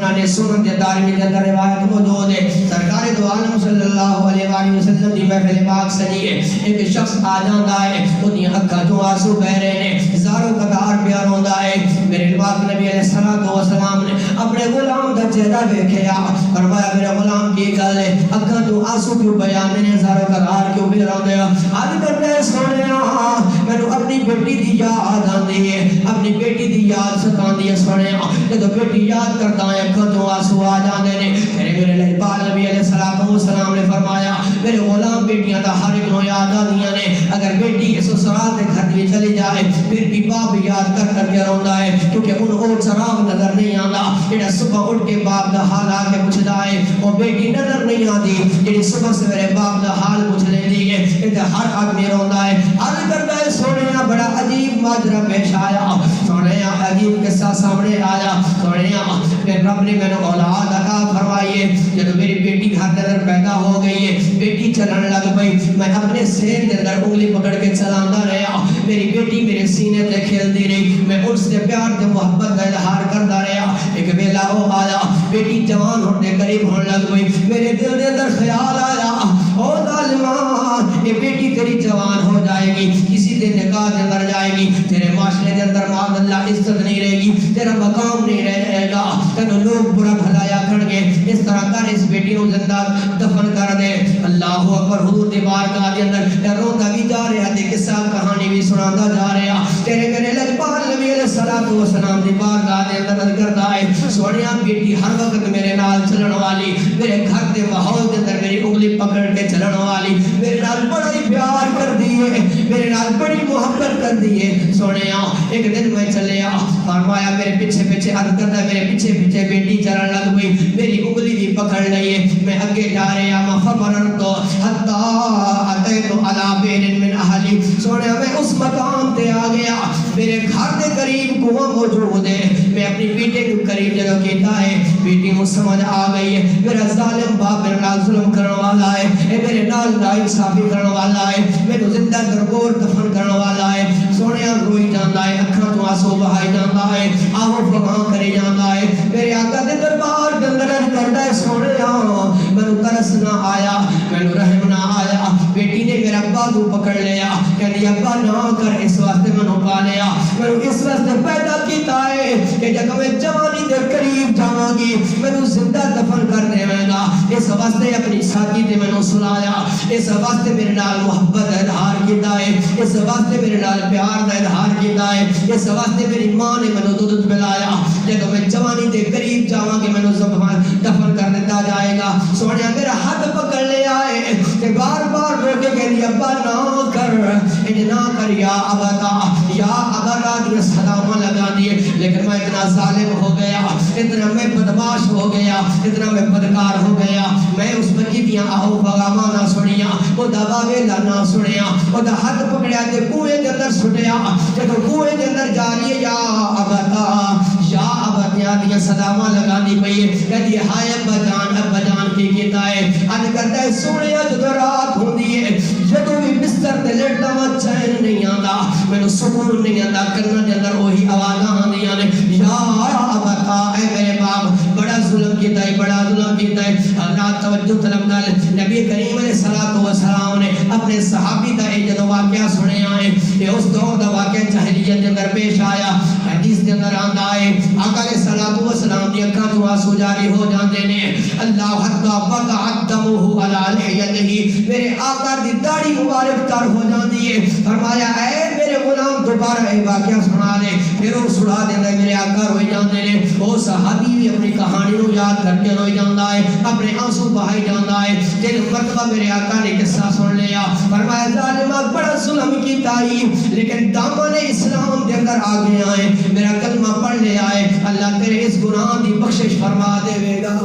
نے سنن دے دارمی دے اندر روایت موجود ہے سرکار دو عالم صلی اللہ علیہ وآلہ وسلم دی محفل پاک سجی ہے ایک شخص آ جاندا ہے اودی اکھاں تو آنسو بہ رہے نے زارو قطار پیار ہوندا ہے میرے پاک نبی علیہ الصلوۃ والسلام نے اپنے غلام دا چہرہ دیکھیا فرمایا میرے غلام کی گل ہے اکھاں تو آنسو کیوں بیان نے زارو قطار کیوں بھی روندے آج کرتے سونیا مینوں اپنی بیٹی دی یاد آندی ہے اپنی بیٹی دی یاد ستاندی ہے سونیا جدوں بیٹی یاد کردا ہے تو آنسو آ جاندے نے میرے لہبال نبی علیہ السلام نے فرمایا میرے غلام بیٹیاں دا ہر ایک نو یاد آندیاں نے اگر بیٹی اس سسرال دے گھر میں چلی جائے پھر بھی باپ یاد کر کے روندا ہے کیونکہ ان او چراغ نظر نہیں آندا جڑا صبح اٹھ کے باپ دا حال آ کے پوچھدا ہے او بیٹی نظر نہیں آندی جڑی صبح سویرے باپ دا حال پوچھ لیندی ہے تے ہر آدمی روندا ہے عرض کردا ہے سونیا بڑا عجیب ماجرا پیش آیا سونیا عجیب قصہ سامنے آیا سونیا کہ رب نے میں نے اولاد عطا فرمائی ہے جب میری بیٹی گھر کے اندر پیدا ہو گئی ہے بیٹی چلن لگ پئی میں اپنے سین کے اندر انگلی پکڑ کے چلاندا رہا میری بیٹی میرے سینے تے کھیلدی رہی میں اس سے پیار تے محبت کا اظہار کردا رہا ایک ویلا وہ آیا بیٹی جوان ہونے قریب ہونے لگ پئی میرے دل کے اندر خیال آیا او ظالما یہ بیٹی تیری جوان ہو جائے گی کسی دن نکاح کے اندر جائے گی تیرے معاشرے کے اندر معاذ اللہ عزت نہیں رہے گی تیرا مقام نہیں رہے گا تینوں لوگ برا بھلایا کھڑ گے اس طرح کر اس بیٹی کو زندہ دفن کر دے اللہ اکبر حضور دی بارگاہ دے اندر روتا بھی جا رہا تے قصہ کہانی بھی سناتا جا رہا تیرے میرے لجپال نبی علیہ الصلوۃ والسلام دی بارگاہ دے اندر کرتا ہے سونیا بیٹی ہر وقت میرے نال چلن والی میرے گھر دے ماحول دے اندر میری انگلی پکڑ کے چلن والی میرے نال بڑا ہی پیار کر دی ہے میرے نال بڑی محبت کر دی ہے سونیا ایک دن میں چلیا فرمایا میرے پیچھے پیچھے عرض کرتا میرے پیچھے پیچھے بیٹی چلن لگ گئی میری انگلی بھی پکڑ لئی ہے میں آگے جا رہا ہوں فمررت حتی اتیت علی بین من اہلی سونیا میں اس مقام تے آ گیا میرے گھر دے قریب کنواں موجود ہے میں اپنی بیٹے کے قریب جگہ کیتا ہے بیٹی کو سمجھ آ گئی ہے میرا ظالم باپ میرے نال ظلم کرنے والا ہے میرے نال ناانصافی کرنے والا ہے میرے زندہ درگور دفن کرنے والا ہے سونیا روئی جاندا ہے اکھاں تو آنسو بہائی جاندا ہے آہو فغاں کرے جاندا ہے میرے آقا دے دربار دے اندر کردا ہے سونیا مینوں ترس نہ آیا مینوں رحم نہ آیا بیٹی نے میرا بازو پکڑ لیا کہندی ابا نہ کر اس واسطے مینوں پالیا مینوں اس واسطے پیدا کیتا ہے کہ جب میں جوانی دے قریب جاواں گی مینوں زندہ دفن کر دیویں گا اس واسطے اپنی ساتھی تے مینوں سلایا اس واسطے میرے نال محبت کا اظہار کیتا ہے اس واسطے میرے نال پیار کا اظہار کیتا ہے اس واسطے میری ماں نے مینوں دودھ پلایا جب میں جوانی دے قریب جاواں گی مینوں دفن کر دیتا جائے گا سونیا میرا ہاتھ پکڑ لیا ہے کہ بار بار رو کے کہہ دیا ابا نہ کر نہ کر یا ابتا دیا سلام لگا دیے لیکن میں اتنا ظالم ہو گیا اتنا میں بدماش ہو گیا اتنا میں بدکار ہو گیا میں اس بچی دیا آہو فغاما نہ سنیا وہ دبا ویلا نہ سنیا وہ دا ہاتھ پکڑیا تے کوئے دے اندر سٹیا جب کوئے دے اندر جا رہی ہے یا ابتیا دیا سلامہ لگا دی پئی کہتی ہے ہائے ابا جان کی کیتا ہے آج کرتا ہے سونیا جدو رات ہوندی ہے جدو بھی بستر تے لیٹدا وا چین نہیں آندا مینوں سکون نہیں آندا کرنا دے اندر وہی آوازاں آندیاں نے یا ابتا اے میرے باپ بڑا ظلم کیتا ہے بڑا ظلم کیتا ہے اللہ توجہ طلب کر نبی کریم علیہ الصلوۃ والسلام نے اپنے صحابی دا یہ جدو واقعہ سنیا ہے یہ اس دور دا واقعہ جاہلیت دے اندر پیش آیا حدیث دے اندر آندا ہے آقا علیہ الصلوۃ والسلام دی اکھاں تو آنسو جاری ہو جاندے نے اللہ حتی وقعت دمہ علی لحیتہ میرے آقا دی داڑھی مبارک تر ہو جاندی ہے فرمایا اے میرے غلام دوبارہ یہ واقعہ سنا دے پھر وہ سنا دیندا میرے آقا روئی جاندے نے وہ صحابی بھی اپنی کہانی نو یاد کر کے روئی جاندا ہے اپنے آنسو بہائی جاندا ہے تین مرتبہ میرے آقا نے قصہ سن لیا فرمایا ظالمہ بڑا ظلم کیتا ہی لیکن دامن اسلام دے اندر آ گیا ہے میرا کلمہ پڑھ لیا ہے اللہ تیرے اس گناہ دی بخشش فرما دے گا